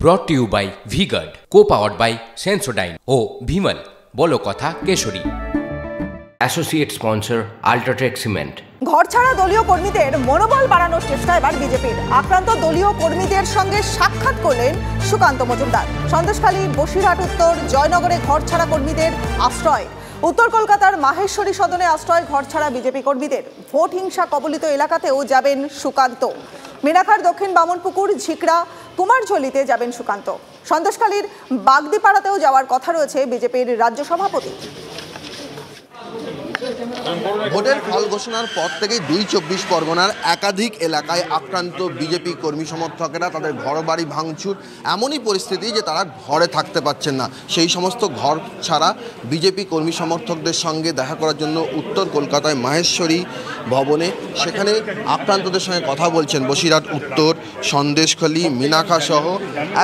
brought to you by V-Guard, co-powered by Sensodyne O Vimal বলো কথা Kesari. Associate sponsor UltraTech cement. ঘরছাড়া দলীয় কর্মীদের মনোবল বাড়ানোর চেষ্টা এবার বিজেপির। আক্রান্ত দলীয় কর্মীদের সঙ্গে সাক্ষাৎ করলেন সুকান্ত মজুমদার। সন্দেশখালী, বসিরহাট উত্তর, জয়নগরে ঘরছাড়া কর্মীদের আশ্রয়। উত্তর কলকাতার মাহেশ্বরী সদনে আশ্রয় ঘরছাড়া বিজেপি কর্মীদের। ভোট হিংসা কবলিত এলাকাতেও যাবেন সুকান্ত। মিনাখার দক্ষিণ বামনপুকুর, ঝিকড়া, কুমারঝলিতে যাবেন সুকান্ত। সন্দেশখালীর বাগদিপাড়াতেও যাওয়ার কথা রয়েছে বিজেপির রাজ্য সভাপতি। ভোটের ফল ঘোষণার পর থেকেই ২ পরগনার একাধিক এলাকায় আক্রান্ত বিজেপি কর্মী সমর্থকেরা, তাদের ঘর বাড়ি ভাঙচুর, এমনই পরিস্থিতি যে তারা ঘরে থাকতে পারছেন না। সেই সমস্ত ঘর ছাড়া বিজেপি কর্মী সমর্থকদের সঙ্গে দেখা করার জন্য উত্তর কলকাতায় মাহেশ্বরী ভবনে, সেখানে আক্রান্তদের সঙ্গে কথা বলছেন বসিরহাট উত্তর, সন্দেশখালী, মিনাখা সহ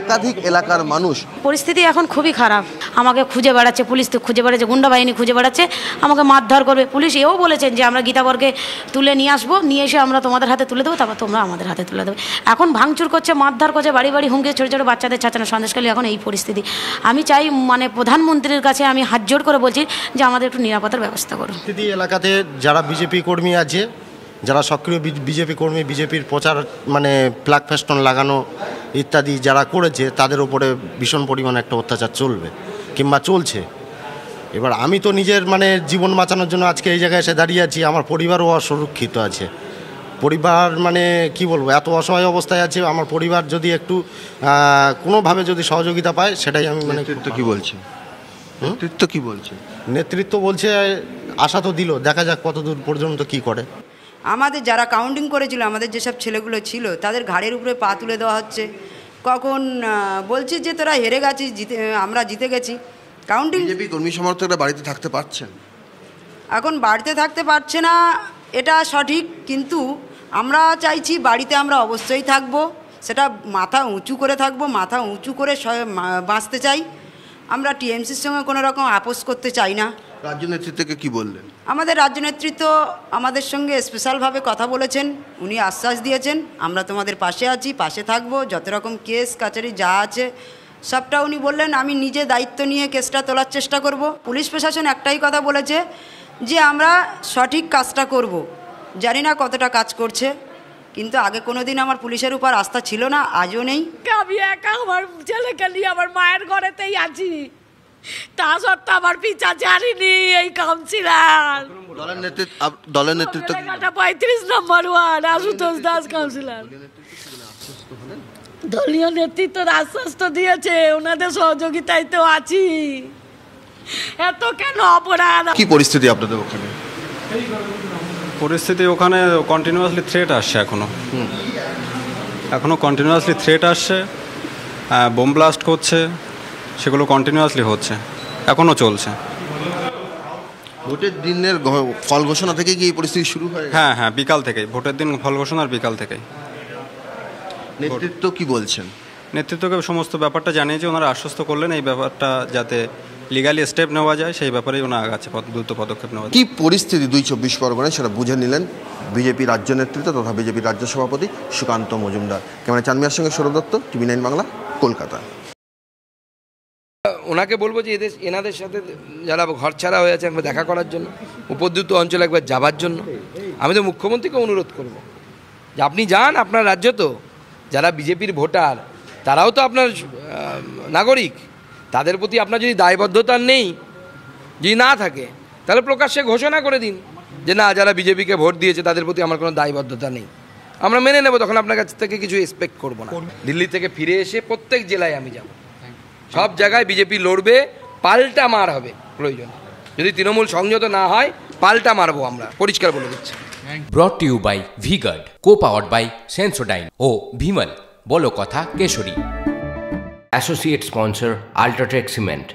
একাধিক এলাকার মানুষ। পরিস্থিতি এখন খুবই খারাপ। আমাকে খুঁজে বেড়াচ্ছে পুলিশ, তো খুঁজে বেড়াচ্ছে, গুন্ডা বাহিনী খুঁজে বেড়াচ্ছে, আমাকে মারধর করবে। পুলিশ এও বলেছেন যে আমরা গীতাবরকে তুলে নিয়ে আসবো, নিয়ে এসে আমরা তোমাদের হাতে তুলে দেবো, তারপর তোমরা আমাদের হাতে তুলে দেবে। এখন ভাঙচুর করছে, মারধর করছে, বাড়ি বাড়ি হুমকি, ছোটো ছোটো বাচ্চাদের ছাড়ছে না। সন্দেশখালী এখন এই পরিস্থিতি। আমি চাই প্রধানমন্ত্রীর কাছে আমি হাত জোড় করে বলছি যে আমাদের একটু নিরাপত্তার ব্যবস্থা করুন। এলাকাতে যারা বিজেপি কর্মী আছে, যারা সক্রিয় বিজেপি কর্মী, বিজেপির প্রচার ফ্ল্যাগ ফেস্টন লাগানো ইত্যাদি যারা করেছে, তাদের উপরে ভীষণ পরিমাণে একটা অত্যাচার চলবে কিংবা চলছে। এবার আমি তো নিজের জীবন বাঁচানোর জন্য আজকে এই জায়গায় এসে দাঁড়িয়ে আছি। আমার পরিবারও অসুরক্ষিত আছে। পরিবার কি বলবো, এত অসহায় অবস্থায় আছে। আমার পরিবার যদি একটু কোনোভাবে যদি সহযোগিতা পায়, সেটাই আমি নেতৃত্ব কি বলছে? নেতৃত্ব বলছে আশা তো দিল, দেখা যাক কত দূর পর্যন্ত কি করে। আমাদের যারা কাউন্টিং করেছিল, আমাদের যেসব ছেলেগুলো ছিল, তাদের ঘাড়ের উপরে পা তুলে দেওয়া হচ্ছে। কখন বলছে যে তোরা হেরে গেছিস, আমরা জিতে গেছি। কাউন্টিং বিজেপি কর্মী সমর্থকরা বাড়িতে থাকতে পারছেন? এখন বাড়িতে থাকতে পারছে না, এটা সঠিক, কিন্তু আমরা চাইছি বাড়িতে আমরা অবশ্যই থাকব। সেটা মাথা উঁচু করে থাকবো, মাথা উঁচু করে বাঁচতে চাই। আমরা টিএমসির সঙ্গে কোনো রকম আপোষ করতে চাই না। রাজ্য নেতৃত্বকে কি বললেন? আমাদের রাজ্য নেতৃত্ব আমাদের সঙ্গে স্পেশালভাবে কথা বলেছেন। উনি আশ্বাস দিয়েছেন আমরা তোমাদের পাশে আছি, পাশে থাকবো। যত রকম কেস কাচারি যা আছে সবটা উনি বললেন, আমি নিজে দায়িত্ব নিয়ে কেসটা তোলার চেষ্টা করব। পুলিশ প্রশাসন একটাই কথা বলেছে যে আমরা সঠিক কাজটা করব। জানি না কতটা কাজ করছে, কিন্তু আগে কোনো দিন আমার পুলিশের উপর আস্থা ছিল না, আজও নেই। আমি একা আমার ছেলেকে নিয়ে আমার মায়ের ঘরেতেই আছি, তা সত্ত্বেও আমার পিছা জানিনি এই কাউন্সিলর। দলের নেতৃত্ব 35 নম্বর ওয়ার্ড আশুতোষ দাস কাউন্সিলর। দলীয় নেতৃত্বের আশ্বাস তো দিয়েছে, ওনাদের সহযোগিতায় তো আছি। এত কেন অপরাধ? কি পরিস্থিতি আপনাদের ওখানে? পরিস্থিতি ওখানে কন্টিনিউয়াসলি থ্রেট আসছে, এখনো কন্টিনিউয়াসলি থ্রেট আসছে, বোম ব্লাস্ট করছে, সেগুলো কন্টিনিউয়াসলি হচ্ছে, এখনও চলছে। ভোটের দিনের ফল ঘোষণা থেকে কি এই পরিস্থিতি শুরু হয়? হ্যাঁ, বিকাল থেকেই, ভোটের দিন ফল ঘোষণার বিকাল থেকেই। নেতৃত্ব কি বলছেন? নেতৃত্বকে সমস্ত ব্যাপারটা জানিয়েছে, ওনারা আশ্বস্ত করলেন এই ব্যাপারটা যাতে লিগালি স্টেপ নেওয়া যায়, সেই ব্যাপারেই ওনার আগাচ্ছে, দ্রুত পদক্ষেপ নেওয়া। কি পরিস্থিতি ২ পরগনায় সেটা বুঝে নিলেন বিজেপি রাজ্য নেতৃত্ব তথা বিজেপির রাজ্য সভাপতি সুকান্ত মজুমদার। ক্যামেরা চানমিয়ার সঙ্গে সৌরভ দত্ত, TV9 বাংলা, কলকাতা। ওনাকে বলবো যে এনাদের সাথে যারা ঘর ছাড়া হয়ে আছে একবার দেখা করার জন্য, উপদ্রুত অঞ্চলে একবার যাবার জন্য। আমি তো মুখ্যমন্ত্রীকে অনুরোধ করব যে আপনি যান, আপনার রাজ্য তো যারা বিজেপির ভোটার তারাও তো আপনার নাগরিক, তাদের প্রতি আপনার যদি দায়বদ্ধতা নেই, যদি না থাকে, তাহলে প্রকাশ্যে ঘোষণা করে দিন যে না, যারা বিজেপিকে ভোট দিয়েছে তাদের প্রতি আমার কোনো দায়বদ্ধতা নেই, আমরা মেনে নেব, তখন আপনার কাছ থেকে কিছু এক্সপেক্ট করবো না। দিল্লি থেকে ফিরে এসে প্রত্যেক জেলায় আমি যাব, সব জায়গায় বিজেপি লড়বে, পাল্টা মার হবে প্রয়োজন। যদি তৃণমূল সংযত না হয়, পাল্টা মারবো আমরা, পরিষ্কার বলে দিচ্ছি। brought to you by V-Guard, co-powered by Sensodyne O Vimal বলো কথা Kesari. Associate sponsor UltraTech cement.